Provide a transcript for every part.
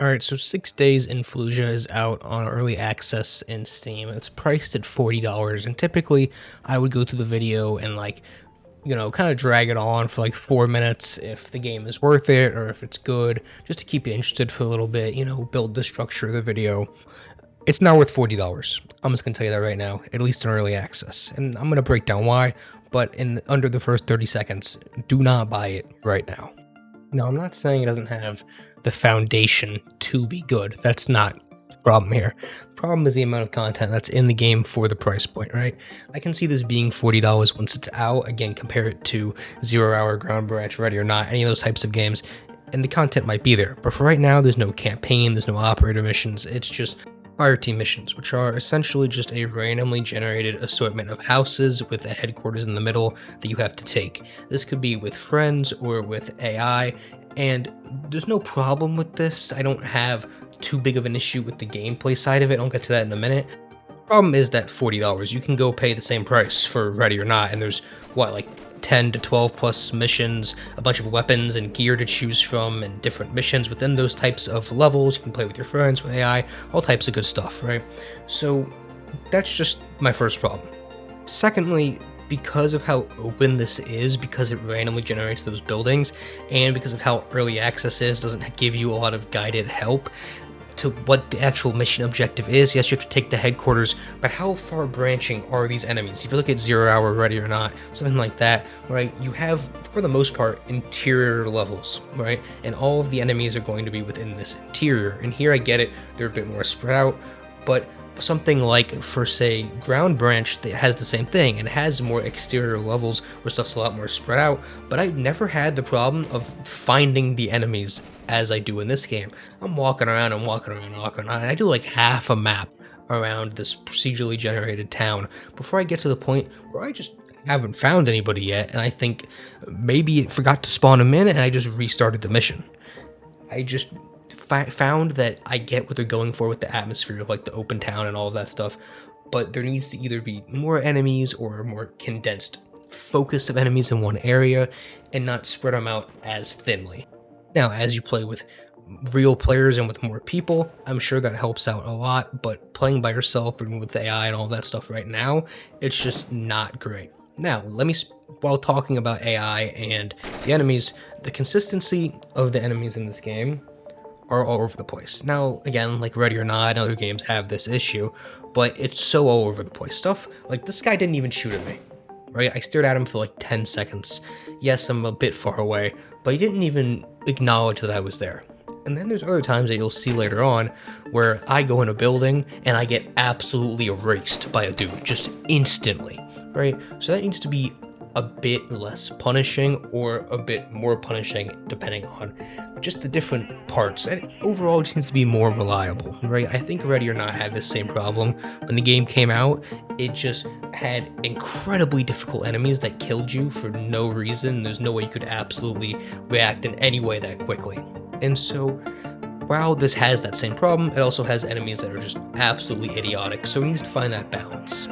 Alright, so 6 Days in Fallujah is out on early access in Steam. It's priced at $40, and typically I would go through the video and kind of drag it on for like 4 minutes if the game is worth it or if it's good, just to keep you interested for a little bit, build the structure of the video. It's not worth $40. I'm just going to tell you that right now, at least in early access. And I'm going to break down why, but in under the first 30 seconds, do not buy it right now. Now, I'm not saying it doesn't have the foundation to be good. That's not the problem here. The problem is the amount of content that's in the game for the price point, right? I can see this being $40 once it's out. Again, compare it to 0 Hour, Ground Branch, Ready or Not, any of those types of games, and the content might be there. But for right now, there's no campaign, there's no operator missions. It's just fire team missions, which are essentially just a randomly generated assortment of houses with a headquarters in the middle that you have to take. This could be with friends or with AI, and there's no problem with this. I don't have too big of an issue with the gameplay side of it. I'll get to that in a minute. The problem is that $40, you can go pay the same price for Ready or Not, and there's, like 10 to 12 plus missions, a bunch of weapons and gear to choose from, and different missions within those types of levels. You can play with your friends, with AI, all types of good stuff, right? So that's just my first problem. Secondly, because of how open this is, because it randomly generates those buildings, and because of how early access is, doesn't give you a lot of guided help to what the actual mission objective is. Yes, you have to take the headquarters, but how far branching are these enemies? If you look at 0 Hour, Ready or Not, something like that, right, you have, for the most part, interior levels, right, and all of the enemies are going to be within this interior. And here I get it, they're a bit more spread out, but something like, for say, Ground Branch, that has the same thing and has more exterior levels where stuff's a lot more spread out, but I've never had the problem of finding the enemies as I do in this game. I'm walking around and I do like half a map around this procedurally generated town before I get to the point where I just haven't found anybody yet, and I think maybe it forgot to spawn them in and I just restarted the mission. I just found that I get what they're going for with the atmosphere of like the open town and all of that stuff, but there needs to either be more enemies or a more condensed focus of enemies in one area and not spread them out as thinly. Now, as you play with real players and with more people, I'm sure that helps out a lot, but playing by yourself and with AI and all that stuff right now, it's just not great. Now, while talking about AI and the enemies, the consistency of the enemies in this game are all over the place. Now, again, like Ready or Not, other games have this issue, but it's so all over the place. Stuff like this guy didn't even shoot at me, right? I stared at him for like 10 seconds. Yes, I'm a bit far away, but he didn't even acknowledge that I was there. And then there's other times that you'll see later on where I go in a building and I get absolutely erased by a dude, just instantly, right? So that needs to be a bit less punishing or a bit more punishing depending on just the different parts, and overall it just needs to be more reliable, right? I think Ready or Not had the same problem when the game came out. It just had incredibly difficult enemies that killed you for no reason. There's no way you could absolutely react in any way that quickly. And so while this has that same problem, it also has enemies that are just absolutely idiotic, so it needs to find that balance.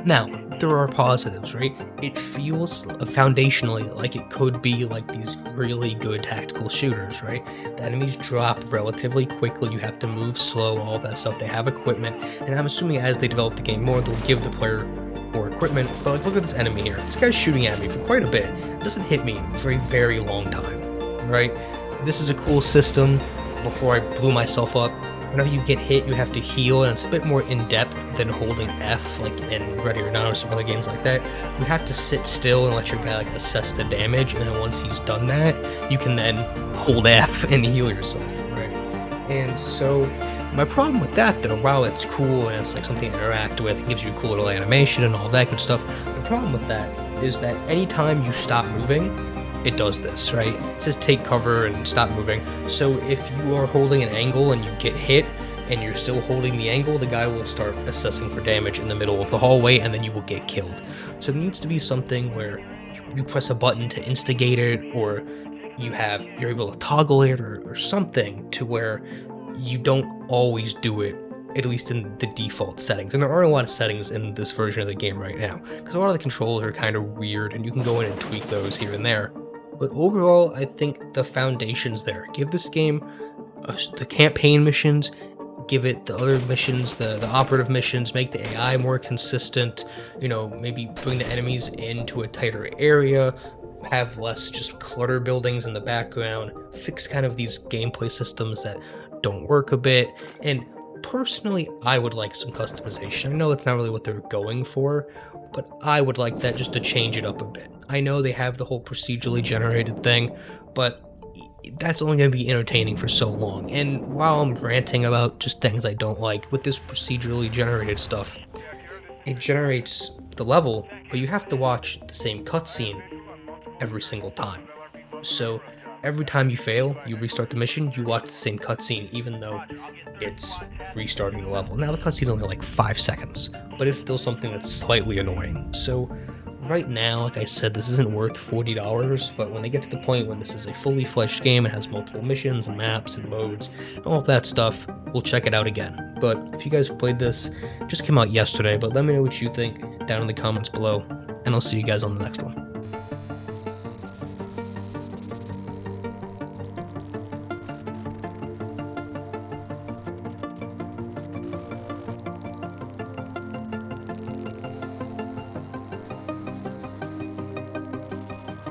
Now, there are positives, right? It feels foundationally like it could be like these really good tactical shooters, right? The enemies drop relatively quickly, you have to move slow, all that stuff. They have equipment, and I'm assuming as they develop the game more, they'll give the player more equipment. But like, look at this enemy here. This guy's shooting at me for quite a bit. It doesn't hit me for a very long time, right? This is a cool system. Before I blew myself up, whenever you get hit, you have to heal, and it's a bit more in-depth than holding F, like in Ready or Not or some other games like that. You have to sit still and let your guy like assess the damage, and then once he's done that, you can then hold F and heal yourself, right? And so, my problem with that though, while it's cool and it's like something to interact with, it gives you a cool little animation and all that good stuff, the problem with that is that anytime you stop moving, it does this, right? It says take cover and stop moving. So if you are holding an angle and you get hit and you're still holding the angle, the guy will start assessing for damage in the middle of the hallway and then you will get killed. So there needs to be something where you press a button to instigate it, or you're able to toggle it, or something to where you don't always do it, at least in the default settings. And there aren't a lot of settings in this version of the game right now, because a lot of the controls are kind of weird and you can go in and tweak those here and there. But overall, I think the foundation's there. Give this game the campaign missions, give it the other missions, the operative missions, make the AI more consistent, you know, maybe bring the enemies into a tighter area, have less just clutter buildings in the background, fix kind of these gameplay systems that don't work a bit. And personally, I would like some customization. I know that's not really what they're going for, but I would like that just to change it up a bit. I know they have the whole procedurally generated thing, but that's only going to be entertaining for so long. And while I'm ranting about just things I don't like, with this procedurally generated stuff, it generates the level, but you have to watch the same cutscene every single time. So every time you fail, you restart the mission, you watch the same cutscene, even though it's restarting the level. Now the cutscene's only like 5 seconds, but it's still something that's slightly annoying. So right now, like I said, this isn't worth $40, but when they get to the point when this is a fully fledged game, it has multiple missions and maps and modes, and all of that stuff, we'll check it out again. But if you guys played this, it just came out yesterday, but let me know what you think down in the comments below, and I'll see you guys on the next one.